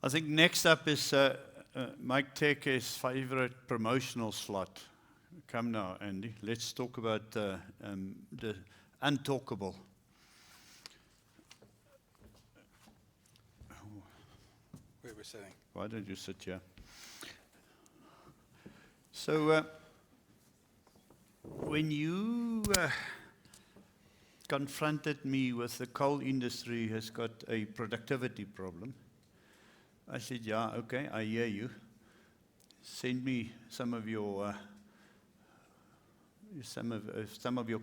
I think next up is Mike Teke's favorite promotional slot. Come now, Andy. Let's talk about the Untalkable. Where we're sitting. Why don't you sit here? So, when you confronted me with the coal industry has got a productivity problem, I said, yeah, okay, I hear you. Send me some of your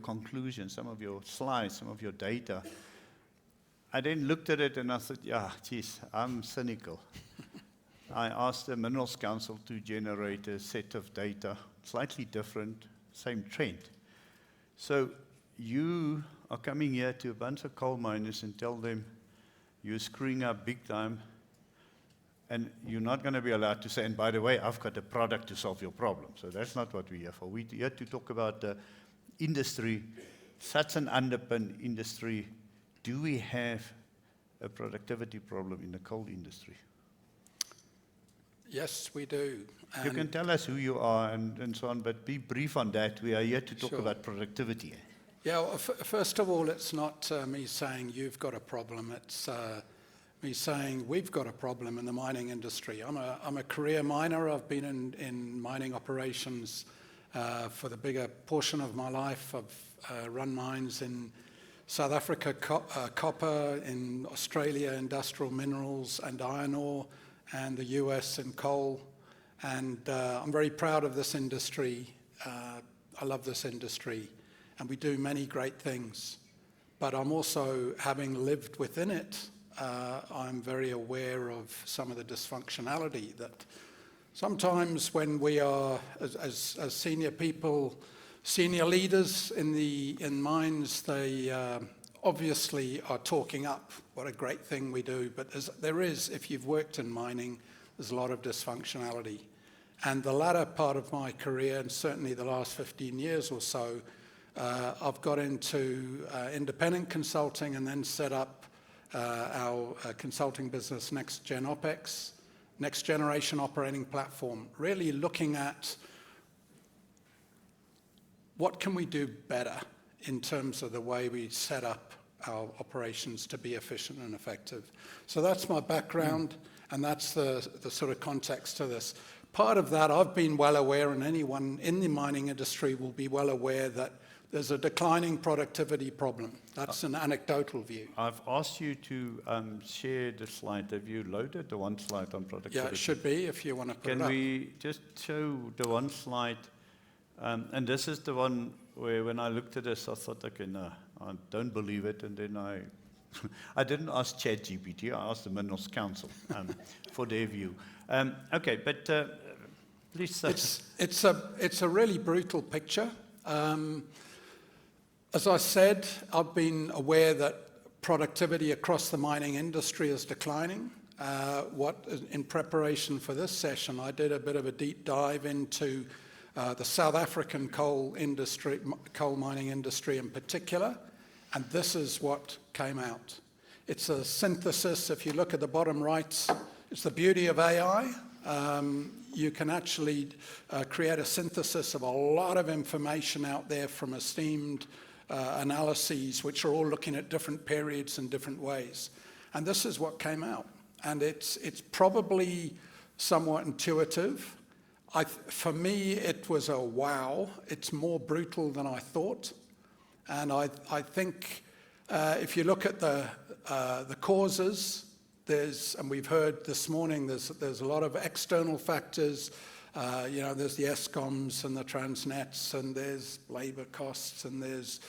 conclusions, some of your slides, some of your data. I then looked at it and I thought, yeah, geez, I'm cynical. I asked the Minerals Council to generate a set of data, slightly different, same trend. So you are coming here to a bunch of coal miners and tell them you're screwing up big time, and you're not going to be allowed to say, and by the way, I've got a product to solve your problem. So that's not what we're here for. We're here to talk about the industry, such an underpin industry. Do we have a productivity problem in the coal industry? Yes, we do. You can tell us who you are and so on, but be brief on that. We are here to talk about productivity. Yeah, well, first of all, it's not me saying you've got a problem. It's me saying we've got a problem in the mining industry. I'm a career miner. I've been in mining operations for the bigger portion of my life. I've run mines in South Africa, copper, in Australia, industrial minerals and iron ore, and the US in coal. And I'm very proud of this industry. I love this industry, and we do many great things. But I'm also, having lived within it, I'm very aware of some of the dysfunctionality that sometimes when we are, as senior people, senior leaders in mines, they obviously are talking up what a great thing we do, but there is, if you've worked in mining, there's a lot of dysfunctionality. And the latter part of my career, and certainly the last 15 years or so, I've got into independent consulting and then set up our consulting business, NextGenOpX, Next Generation Operating Platform, really looking at what can we do better in terms of the way we set up our operations to be efficient and effective. So that's my background, and that's the sort of context to this. Part of that, I've been well aware, and anyone in the mining industry will be well aware, that there's a declining productivity problem. That's an anecdotal view. I've asked you to share the slide. Have you loaded the one slide on productivity? Yeah, it should be, if you want to put it up. Can we just show the one slide? And this is the one where when I looked at this, I thought, okay, no, I don't believe it. And then I didn't ask ChatGPT, I asked the Minerals Council for their view. Okay, but please. It's a really brutal picture. As I said, I've been aware that productivity across the mining industry is declining. In preparation for this session, I did a bit of a deep dive into the South African coal mining industry in particular, and this is what came out. It's a synthesis. If you look at the bottom right, it's the beauty of AI. You can actually create a synthesis of a lot of information out there from esteemed analyses, which are all looking at different periods in different ways. And this is what came out. And it's probably somewhat intuitive. For me, it was a wow. It's more brutal than I thought. And I think if you look at the causes, and we've heard this morning, there's a lot of external factors. There's the Escoms and the Transnets, and there's labour costs, and there's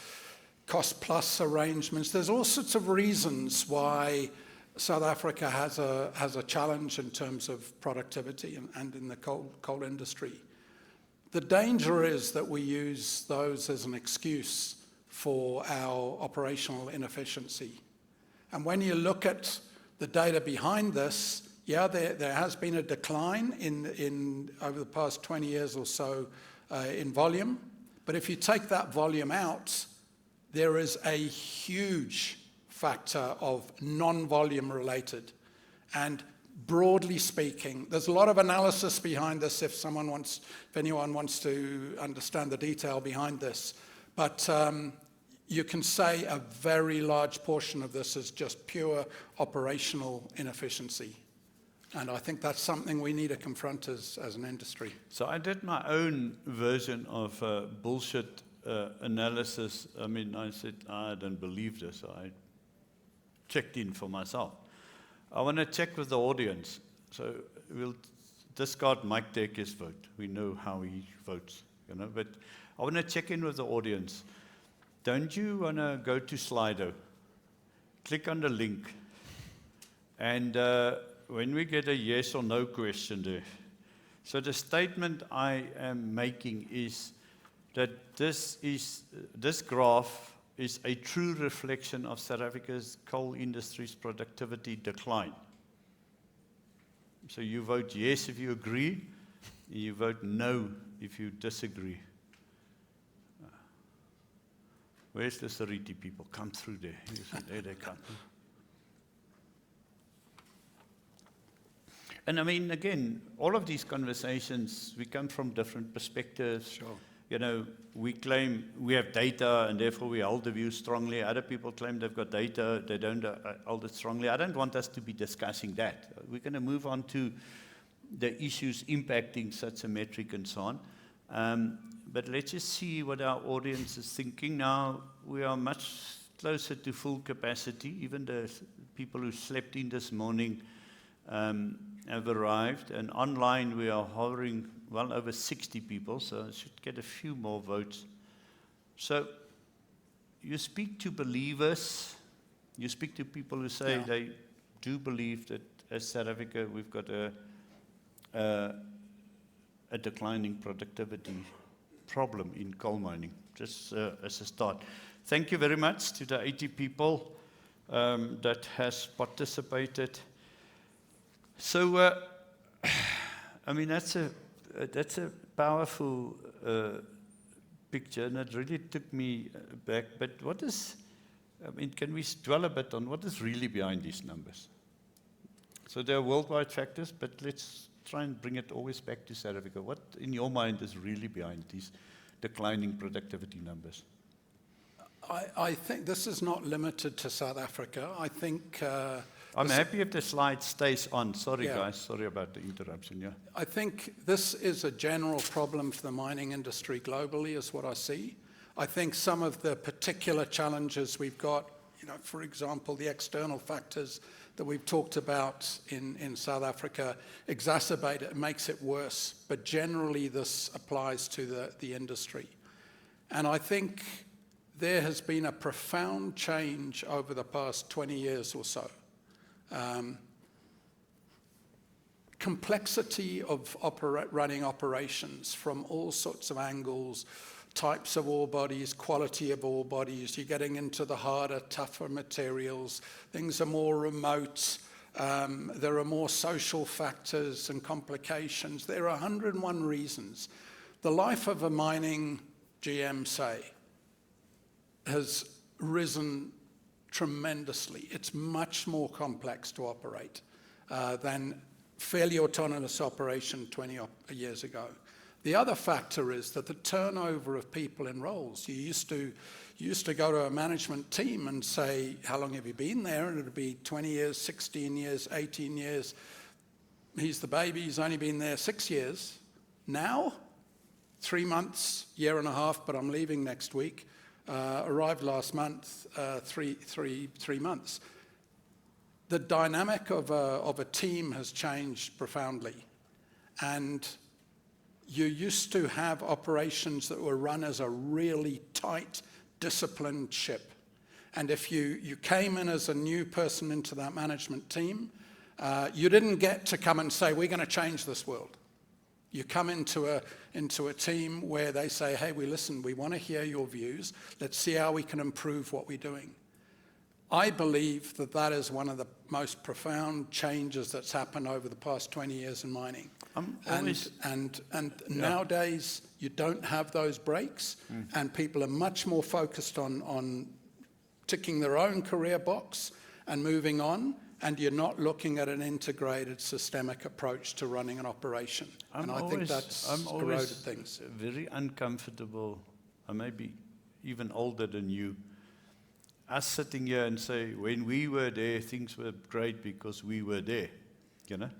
cost-plus arrangements. There's all sorts of reasons why South Africa has a challenge in terms of productivity and in the coal industry. The danger is that we use those as an excuse for our operational inefficiency. And when you look at the data behind this, yeah, there has been a decline in over the past 20 years or so in volume. But if you take that volume out, there is a huge factor of non-volume related. And broadly speaking, there's a lot of analysis behind this if anyone wants to understand the detail behind this. But you can say a very large portion of this is just pure operational inefficiency. And I think that's something we need to confront as an industry. So I did my own version of bullshit analysis. I mean, I said, I don't believe this. I checked in for myself. I want to check with the audience. So we'll discard Mike Dekker's vote. We know how he votes, but I want to check in with the audience. Don't you want to go to Slido, click on the link, and when we get a yes or no question there. So the statement I am making is that this graph is a true reflection of South Africa's coal industry's productivity decline. So you vote yes if you agree, and you vote no if you disagree. Where's the Sariti people? Come through there. There they come. And I mean, again, all of these conversations, we come from different perspectives. Sure. We claim we have data and therefore we hold the view strongly. Other people claim they've got data, they don't hold it strongly. I don't want us to be discussing that. We're going to move on to the issues impacting such a metric and so on. But let's just see what our audience is thinking. Now, we are much closer to full capacity. Even the people who slept in this morning have arrived. And online, we are hovering well over 60 people, so I should get a few more votes. So you speak to believers. You speak to people who say they do believe that as South Africa, we've got a declining productivity problem in coal mining, just as a start. Thank you very much to the 80 people that has participated. So, I mean, that's a powerful picture, and it really took me back. But can we dwell a bit on what is really behind these numbers? So there are worldwide factors, but let's try and bring it always back to South Africa. What, in your mind, is really behind these declining productivity numbers? I think this is not limited to South Africa. I think... I'm happy if the slide stays on. Sorry, guys. Sorry about the interruption. Yeah. I think this is a general problem for the mining industry globally, is what I see. I think some of the particular challenges we've got, for example, the external factors that we've talked about in South Africa exacerbate it, makes it worse. But generally, this applies to the industry. And I think there has been a profound change over the past 20 years or so. Complexity of running operations from all sorts of angles, types of ore bodies, quality of ore bodies. You're getting into the harder, tougher materials. Things are more remote. There are more social factors and complications. There are 101 reasons. The life of a mining GM, say, has risen tremendously. It's much more complex to operate than fairly autonomous operation 20 years ago. The other factor is that the turnover of people in roles. You used to go to a management team and say, how long have you been there? And it would be 20 years, 16 years, 18 years. He's the baby, he's only been there 6 years. Now, 3 months, year and a half, but I'm leaving next week. Arrived last month, 3 months. The dynamic of a team has changed profoundly. And you used to have operations that were run as a really tight, disciplined ship. And if you came in as a new person into that management team, you didn't get to come and say, we're going to change this world. You come into a team where they say, hey, we want to hear your views. Let's see how we can improve what we're doing. I believe that is one of the most profound changes that's happened over the past 20 years in mining. And nowadays, you don't have those breaks, and people are much more focused on ticking their own career box and moving on. and you're not looking at an integrated systemic approach to running an operation. And I think that's eroded things. Very uncomfortable. I may be even older than you. Us sitting here and say, when we were there, things were great because we were there. You know?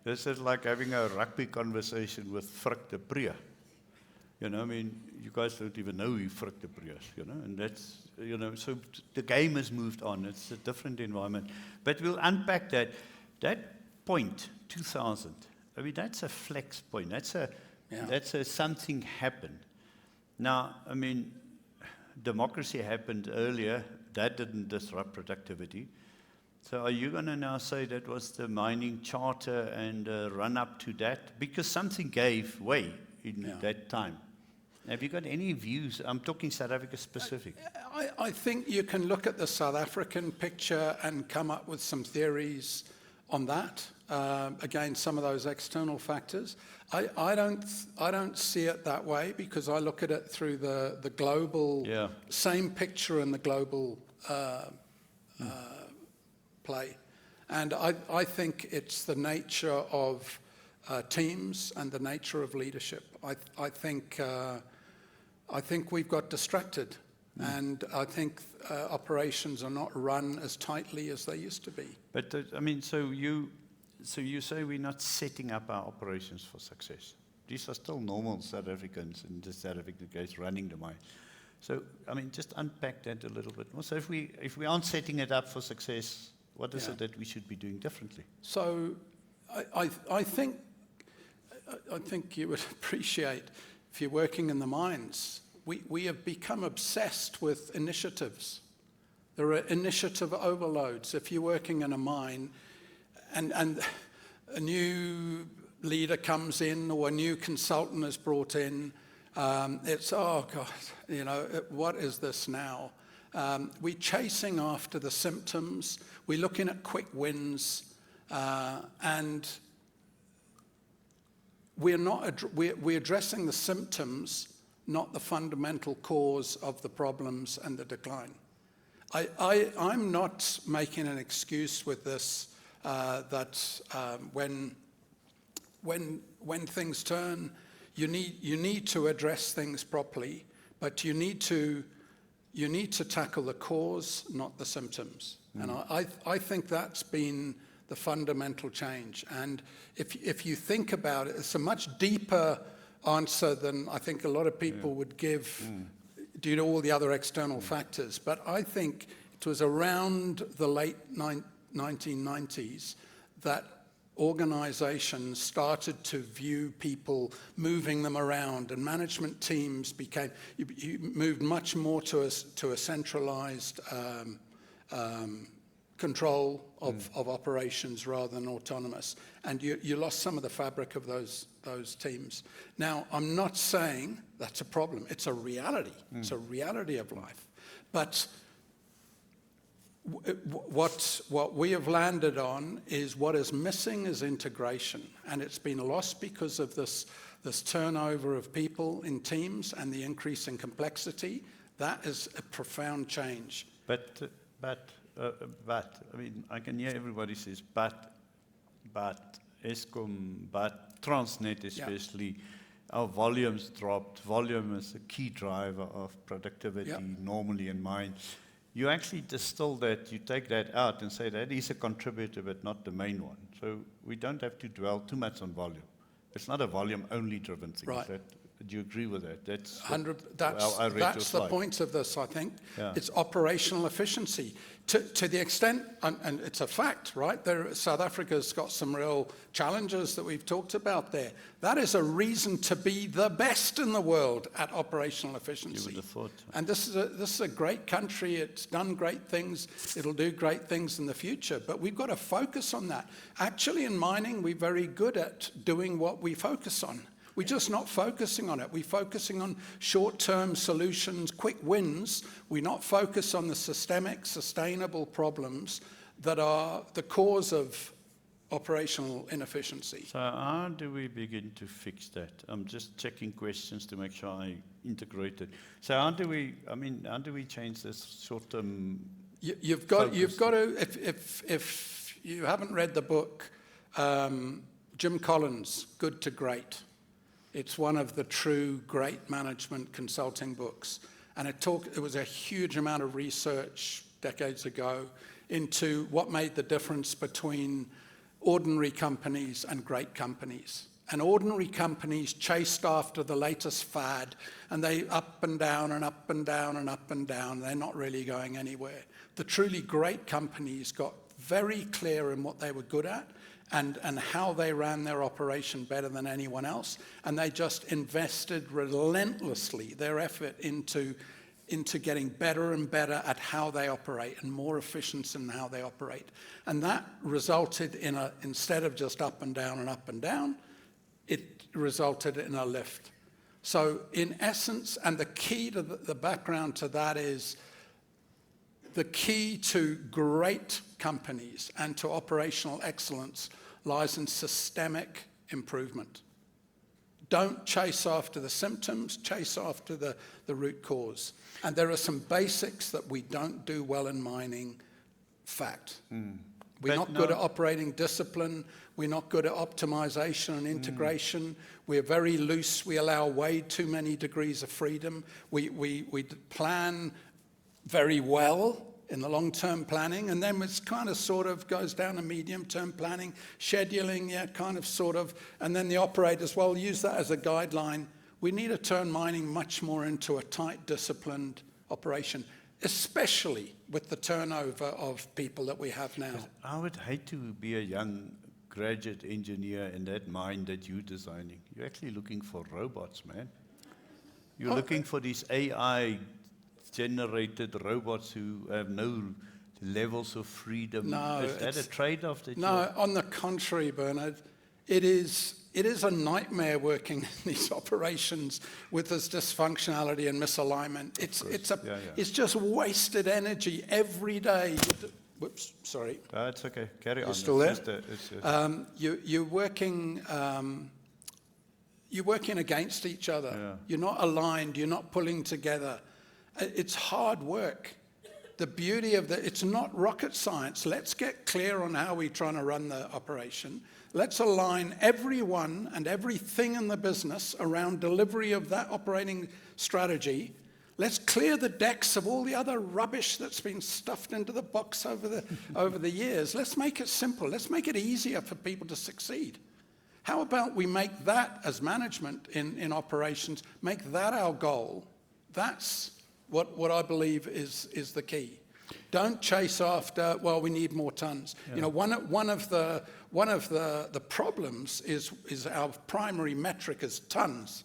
This is like having a rugby conversation with Frick de Preer. You know, I mean, you guys don't even know who Frick de Preer is, you know, and that's, you know, so the game has moved on. It's a different environment. But we'll unpack that. That point, 2000, I mean, that's a flex point. That's a something happened. Now, I mean, democracy happened earlier. That didn't disrupt productivity. So are you going to now say that was the mining charter and run up to that? Because something gave way in that time. Have you got any views? I'm talking South Africa specific. I think you can look at the South African picture and come up with some theories on that. Again, some of those external factors. I don't see it that way because I look at it through the global, same picture in the global play. And I think it's the nature of teams and the nature of leadership. I think we've got distracted, and I think operations are not run as tightly as they used to be. But I mean, so you say we're not setting up our operations for success. These are still normal South Africans in the South African case running the mine. So I mean, just unpack that a little bit more. So if we aren't setting it up for success, what is it that we should be doing differently? So I think you would appreciate, if you're working in the mines, we have become obsessed with initiatives. There are initiative overloads. If you're working in a mine and a new leader comes in or a new consultant is brought in, it's, oh God, you know, what is this now? We're chasing after the symptoms. We're looking at quick wins, and we're addressing the symptoms, not the fundamental cause of the problems and the decline. I'm not making an excuse with this that when things turn, you need to address things properly, but you need to tackle the cause, not the symptoms. And I think that's been the fundamental change. And if you think about it, it's a much deeper answer than I think a lot of people would give due to all the other external factors. But I think it was around the late 1990s that organizations started to view people, moving them around, and management teams became, you moved much more to a centralized control of operations rather than autonomous. And you lost some of the fabric of those teams. Now, I'm not saying that's a problem. It's a reality. It's a reality of life. But what we have landed on is what is missing is integration. And it's been lost because of this turnover of people in teams and the increase in complexity. That is a profound change. But I mean, I can hear everybody says, but Eskom, but Transnet especially, our volumes dropped. Volume is a key driver of productivity normally in mines. You actually distill that, you take that out and say that is a contributor, but not the main one. So we don't have to dwell too much on volume. It's not a volume-only driven thing. Right. Do you agree with that? That's that's the point of this, I think. Yeah. It's operational efficiency. To the extent, and it's a fact, right? South Africa's got some real challenges that we've talked about there. That is a reason to be the best in the world at operational efficiency. You would have thought. And this is a great country. It's done great things. It'll do great things in the future. But we've got to focus on that. Actually, in mining, we're very good at doing what we focus on. We're just not focusing on it. We're focusing on short-term solutions, quick wins. We're not focused on the systemic, sustainable problems that are the cause of operational inefficiency. So how do we begin to fix that? I'm just checking questions to make sure I integrate it. So how do we change this short-term? You've got to, if you haven't read the book, Jim Collins, Good to Great, it's one of the true great management consulting books. And it was a huge amount of research decades ago into what made the difference between ordinary companies and great companies. And ordinary companies chased after the latest fad, and they up and down and up and down and up and down. They're not really going anywhere. The truly great companies got very clear in what they were good at and how they ran their operation better than anyone else. And they just invested relentlessly their effort into getting better and better at how they operate and more efficient in how they operate. And that resulted in instead of just up and down, it resulted in a lift. So in essence, and the key to the background to that is, the key to great companies and to operational excellence lies in systemic improvement. Don't chase after the symptoms, chase after the root cause. And there are some basics that we don't do well in mining, fact. We're not good at operating discipline. We're not good at optimization and integration. We're very loose. We allow way too many degrees of freedom. We plan very well in the long-term planning, and then it's kind of sort of goes down to medium-term planning, scheduling, yeah, kind of sort of, and then the operators, well, use that as a guideline. We need to turn mining much more into a tight, disciplined operation, especially with the turnover of people that we have now. I would hate to be a young graduate engineer in that mine that you're designing. You're actually looking for robots, man. You're looking for these AI-generated robots who have no levels of freedom. No, is that a trade-off that No, on the contrary, Bernard. It is a nightmare working in these operations with this dysfunctionality and misalignment. It's just wasted energy every day. Whoops, sorry. It's okay. Carry on. You're still there? You're working against each other. Yeah. You're not aligned. You're not pulling together. It's hard work. The beauty of it's not rocket science. Let's get clear on how we're trying to run the operation. Let's align everyone and everything in the business around delivery of that operating strategy. Let's clear the decks of all the other rubbish that's been stuffed into the box over the years. Let's make it simple. Let's make it easier for people to succeed. How about we make that as management in operations, make that our goal? That's what I believe is the key. Don't chase after, well, we need more tons. Yeah. You know, one of the problems is our primary metric is tons.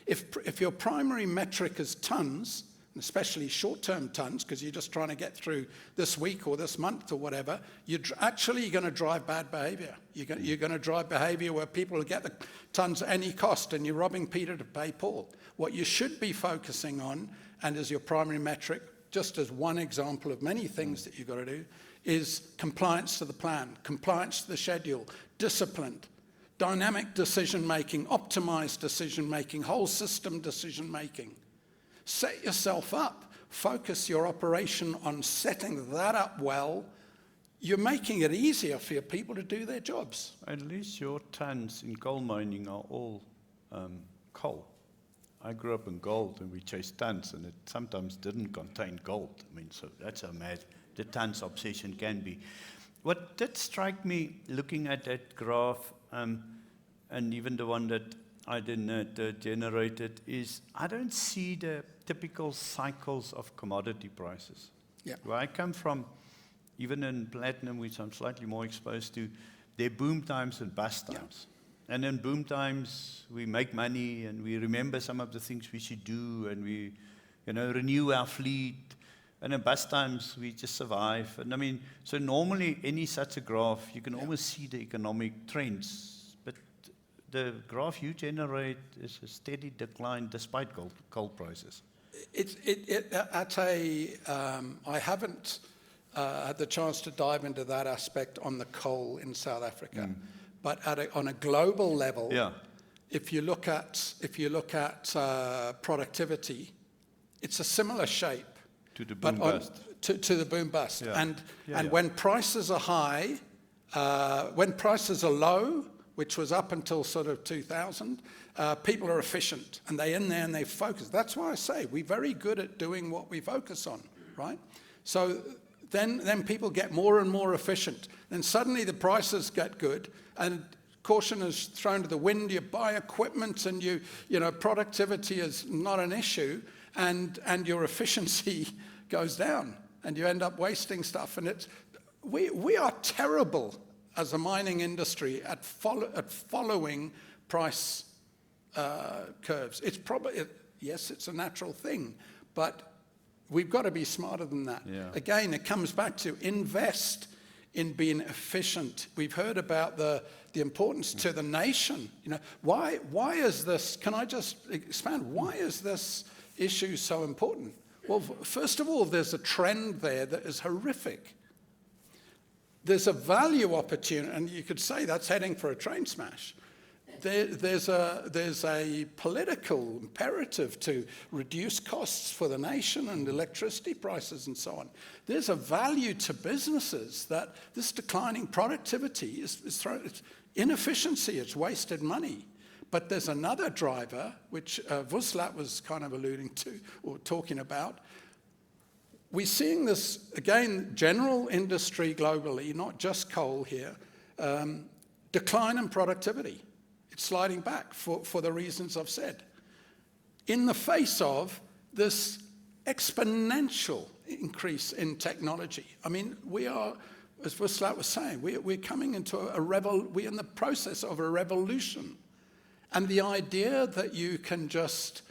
If your primary metric is tons, especially short-term tons, because you're just trying to get through this week or this month or whatever, you're actually going to drive bad behavior. You're going to drive behavior where people will get the tons at any cost, and you're robbing Peter to pay Paul. What you should be focusing on, and as your primary metric, just as one example of many things that you've got to do, is compliance to the plan, compliance to the schedule, disciplined, dynamic decision-making, optimized decision-making, whole system decision-making. Set yourself up. Focus your operation on setting that up well. You're making it easier for your people to do their jobs. At least your tons in coal mining are all coal. I grew up in gold, and we chased tons, and it sometimes didn't contain gold. I mean, so that's how mad the tons obsession can be. What did strike me looking at that graph, and even the one that I didn't generated, is I don't see the typical cycles of commodity prices. Yeah. Where I come from, even in platinum, which I'm slightly more exposed to, there are boom times and bust times. Yeah. And in boom times, we make money, and we remember some of the things we should do, and we, renew our fleet. And in bust times, we just survive. And I mean, so normally any such a graph, you can almost see the economic trends. But the graph you generate is a steady decline despite coal prices. I haven't had the chance to dive into that aspect on the coal in South Africa. But on a global level, yeah. if you look at productivity, it's a similar shape to the boom bust. To the boom bust. Yeah. And when prices are high when prices are low, which was up until sort of 2000, people are efficient and they're in there and they focus. That's why I say we're very good at doing what we focus on, right? So then people get more and more efficient. Then suddenly the prices get good and caution is thrown to the wind. You buy equipment and you know, productivity is not an issue and your efficiency goes down and you end up wasting stuff. And we are terrible as a mining industry at following price curves. It's probably, yes, it's a natural thing, but we've got to be smarter than that. Yeah. Again, it comes back to invest in being efficient. We've heard about the importance to the nation. You know, why is this, can I just expand, why is this issue so important? Well, first of all, there's a trend there that is horrific. There's a value opportunity, and you could say that's heading for a train smash. There's a political imperative to reduce costs for the nation and electricity prices and so on. There's a value to businesses that this declining productivity is it's inefficiency, it's wasted money. But there's another driver, which Vuslat was kind of alluding to or talking about. We're seeing this, again, general industry globally, not just coal here, decline in productivity. It's sliding back for the reasons I've said. In the face of this exponential increase in technology. I mean, we are, as Vuslat was saying, we're coming into we're in the process of a revolution. And the idea that you can just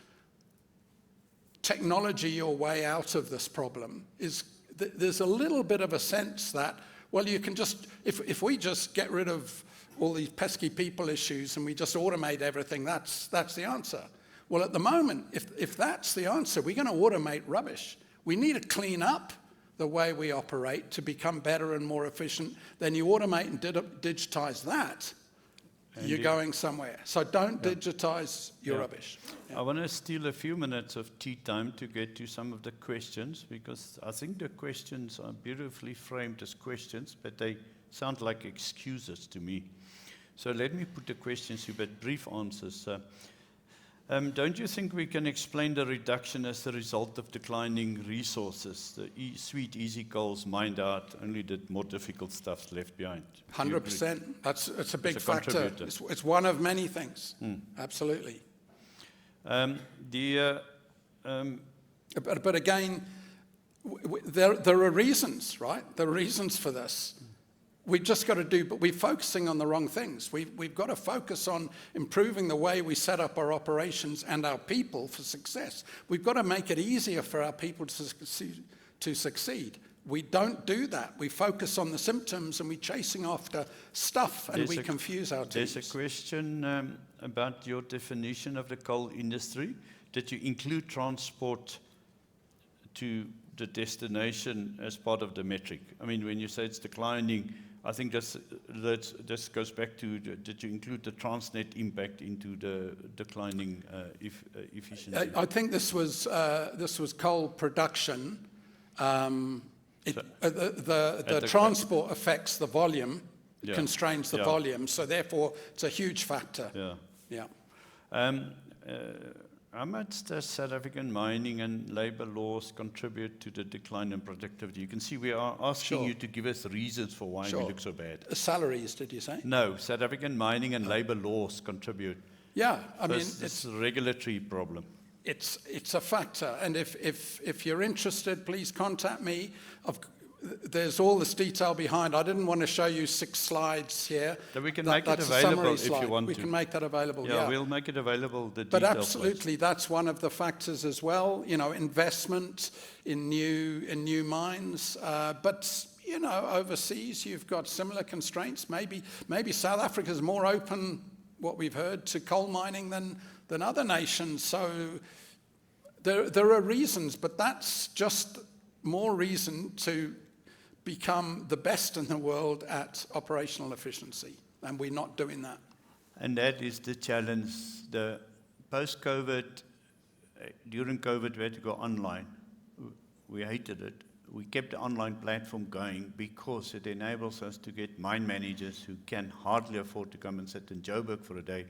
technology your way out of this problem is, there's a little bit of a sense that, well, you can just, if we just get rid of all these pesky people issues and we just automate everything, that's the answer. Well, at the moment, if that's the answer, we're going to automate rubbish. We need to clean up the way we operate to become better and more efficient. Then you automate and digitize that, you're going somewhere. So don't digitize your rubbish. Yeah. I want to steal a few minutes of tea time to get to some of the questions, because I think the questions are beautifully framed as questions, but they sound like excuses to me. So let me put the questions to you, but brief answers. Don't you think we can explain the reduction as a result of declining resources? The sweet, easy coals mined out, only the more difficult stuff's left behind. 100%. It's a big factor. It's one of many things. Absolutely. But again, there are reasons, right? There are reasons for this. We've just got to do, but we're focusing on the wrong things. We've got to focus on improving the way we set up our operations and our people for success. We've got to make it easier for our people to succeed. We don't do that. We focus on the symptoms and we're chasing after stuff and we confuse our teams. There's a question about your definition of the coal industry. Did you include transport to the destination as part of the metric? I mean, when you say it's declining, I think this goes back to, did you include the Transnet impact into the declining efficiency? I think this was coal production. The transport affects the volume, constrains the volume, so therefore it's a huge factor. How much does South African mining and labour laws contribute to the decline in productivity? You can see we are asking you to give us reasons for why we look so bad. Salaries, did you say? No, South African mining and labour laws contribute. Yeah, I mean, it's a regulatory problem. It's a factor, and if you're interested, please contact me. There's all this detail behind. I didn't want to show you 6 slides here. So we can make it available if you want to. We can make that available, yeah. We'll make it available, the But absolutely, that's one of the factors as well, you know, investment in new mines. But, you know, overseas, you've got similar constraints. Maybe South Africa's more open, what we've heard, to coal mining than other nations. So there are reasons, but that's just more reason to become the best in the world at operational efficiency, and we're not doing that. And that is the challenge. The post-COVID, during COVID, we had to go online. We hated it. we kept the online platform going because it enables us to get mine managers who can hardly afford to come and sit in Joburg for a day,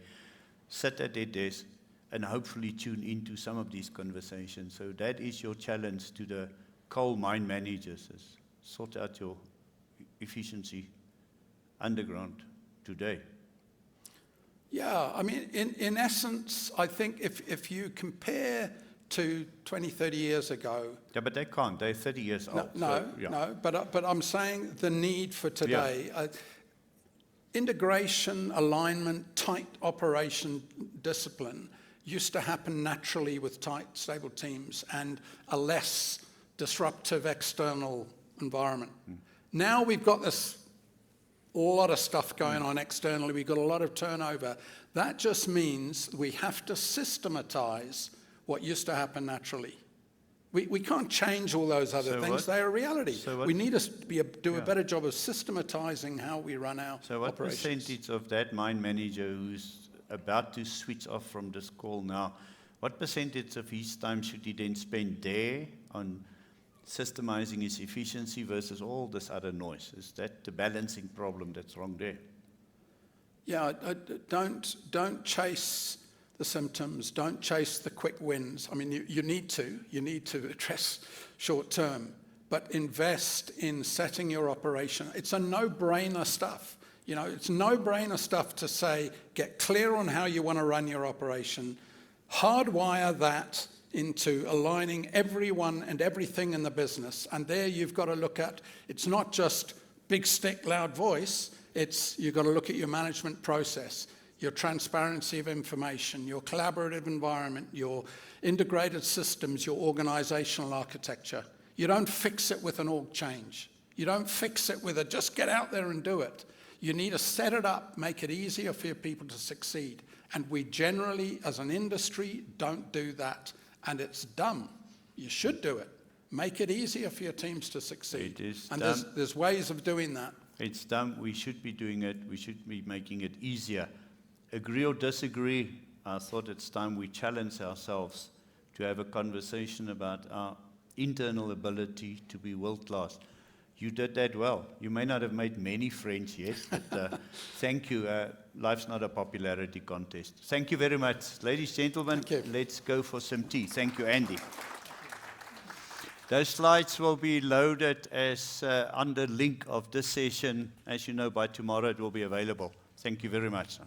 sit at their desk, and hopefully tune into some of these conversations. So that is your challenge to the coal mine managers, is sort out your efficiency underground today. Yeah, I mean, in essence, I think if you compare to 20, 30 years ago... Yeah, but they can't. They're 30 years old. No, but I'm saying the need for today. Yeah. Integration, alignment, tight operation discipline used to happen naturally with tight, stable teams and a less disruptive external environment. Now we've got this lot of stuff going on externally. We've got a lot of turnover. That just means we have to systematize what used to happen naturally. We can't change all those other things. They are a reality. We need to do a better job of systematizing how we run our operations. So what percentage of that mine manager who's about to switch off from this call now, what percentage of his time should he then spend there on systemizing his efficiency versus all this other noise? Is that the balancing problem that's wrong there? Yeah, don't chase the symptoms, don't chase the quick wins. I mean, you need to address short term, but invest in setting your operation. It's a no-brainer stuff. You know, it's no-brainer stuff to say, get clear on how you want to run your operation, hardwire that into aligning everyone and everything in the business. And there you've got to look at, it's not just big stick, loud voice, you've got to look at your management process, your transparency of information, your collaborative environment, your integrated systems, your organizational architecture. You don't fix it with an org change. You don't fix it with a just get out there and do it. You need to set it up, make it easier for your people to succeed. And we generally, as an industry, don't do that. And it's dumb. You should do it. Make it easier for your teams to succeed. It is and dumb. There's ways of doing that. It's dumb. We should be doing it. We should be making it easier. Agree or disagree, I thought it's time we challenge ourselves to have a conversation about our internal ability to be world-class. You did that well. You may not have made many friends yet, but thank you. Life's not a popularity contest. Thank you very much. Ladies, gentlemen, let's go for some tea. Thank you, Andy. Those slides will be loaded as under link of this session. As you know, by tomorrow it will be available. Thank you very much.